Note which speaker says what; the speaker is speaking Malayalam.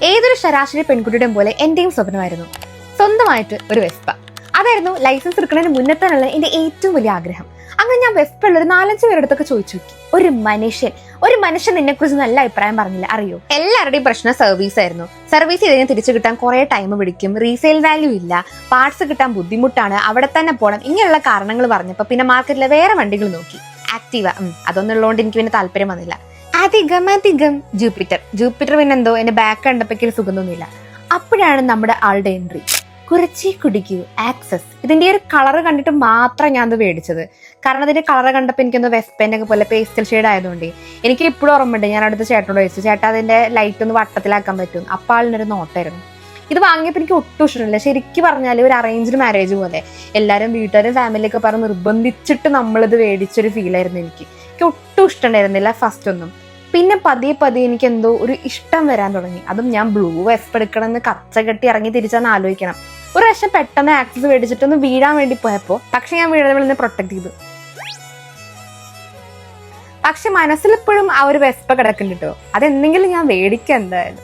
Speaker 1: ഏതൊരു ശരാശരി പെൺകുട്ടിയുടെയും പോലെ എന്റെയും സ്വപ്നമായിരുന്നു സ്വന്തമായിട്ട് ഒരു വെസ്പ. അതായിരുന്നു ലൈസൻസ് എടുക്കുന്നതിന് മുന്നേറ്റാനുള്ള എന്റെ ഏറ്റവും വലിയ ആഗ്രഹം. അങ്ങനെ ഞാൻ വെസ്പ ഉള്ള ഒരു 4-5 പേരെടുത്തൊക്കെ ചോദിച്ചു നോക്കി. ഒരു മനുഷ്യൻ നിന്നെ കുറിച്ച് നല്ല അഭിപ്രായം പറഞ്ഞില്ല. അറിയോ, എല്ലാവരുടെയും പ്രശ്നം സർവീസ് ആയിരുന്നു. സർവീസ് ചെയ്തതിന് തിരിച്ചു കിട്ടാൻ കുറെ ടൈം പിടിക്കും, റീസെയിൽ വാല്യൂ ഇല്ല, പാർട്സ് കിട്ടാൻ ബുദ്ധിമുട്ടാണ്, അവിടെ തന്നെ പോകണം, ഇങ്ങനെയുള്ള കാരണങ്ങൾ പറഞ്ഞപ്പോൾ പിന്നെ മാർക്കറ്റിലെ വേറെ വണ്ടികൾ നോക്കി. ആക്റ്റീവ അതൊന്നുള്ളതുകൊണ്ട് എനിക്ക് പിന്നെ താല്പര്യം വന്നില്ല. അധികം ജൂപ്പിറ്റർ പിന്നെ എന്തോ എന്റെ ബാക്ക് കണ്ടപ്പോഴേക്കും സുഖം തോന്നിയില്ല. അപ്പോഴാണ് നമ്മുടെ ആളുടെ എൻട്രി. കുറച്ചേ കുടിക്കൂ ആക്സസ്. ഇതിന്റെ ഒരു കളർ കണ്ടിട്ട് മാത്രം ഞാൻ അത് മേടിച്ചത്. കാരണം അതിന്റെ കളർ കണ്ടപ്പോൾ എനിക്കൊന്ന് വെസ്പേന്റെ ഒക്കെ പോലെ പേസ്റ്റൽ ഷെയ്ഡ് ആയതുകൊണ്ട് എനിക്ക് ഇപ്പോഴും ഓർമ്മയുണ്ട്. ഞാൻ അടുത്ത ചേട്ടനോട് ചോദിച്ചു, ചേട്ടാ അതിന്റെ ലൈറ്റ് ഒന്ന് വട്ടത്തിലാക്കാൻ പറ്റും. അപ്പോൾ ആളിനൊരു നോട്ടായിരുന്നു. ഇത് വാങ്ങിയപ്പോൾ എനിക്ക് ഒട്ടും ഇഷ്ടമില്ല. ശരിക്കും പറഞ്ഞാൽ ഒരു അറേഞ്ച്ഡ് മാരേജ് പോലെ എല്ലാവരും വീട്ടുകാരും ഫാമിലിയൊക്കെ പറഞ്ഞ് നിർബന്ധിച്ചിട്ട് നമ്മളിത് മേടിച്ചൊരു ഫീലായിരുന്നു. എനിക്ക് ഒട്ടും ഇഷ്ടമുണ്ടായിരുന്നില്ല ഫസ്റ്റ് ഒന്നും. പിന്നെ പതിയെ എനിക്ക് എന്തോ ഒരു ഇഷ്ടം വരാൻ തുടങ്ങി. അതും ഞാൻ ബ്ലൂ വെസ്പ എടുക്കണമെന്ന് കച്ച കെട്ടി ഇറങ്ങി തിരിച്ചെന്ന് ആലോചിക്കണം. ഒരു പ്രാവശ്യം പെട്ടെന്ന് ആക്സസ് മേടിച്ചിട്ടൊന്ന് വീഴാൻ വേണ്ടി പോയപ്പോൾ പക്ഷെ ഞാൻ വീഴുന്ന പ്രൊട്ടക്ട് ചെയ്തു. പക്ഷെ മനസ്സിലെപ്പോഴും ആ ഒരു വെസ്പ കിടക്കുന്നുണ്ട് കേട്ടോ. അതെന്തെങ്കിലും ഞാൻ മേടിക്കാം എന്തായാലും.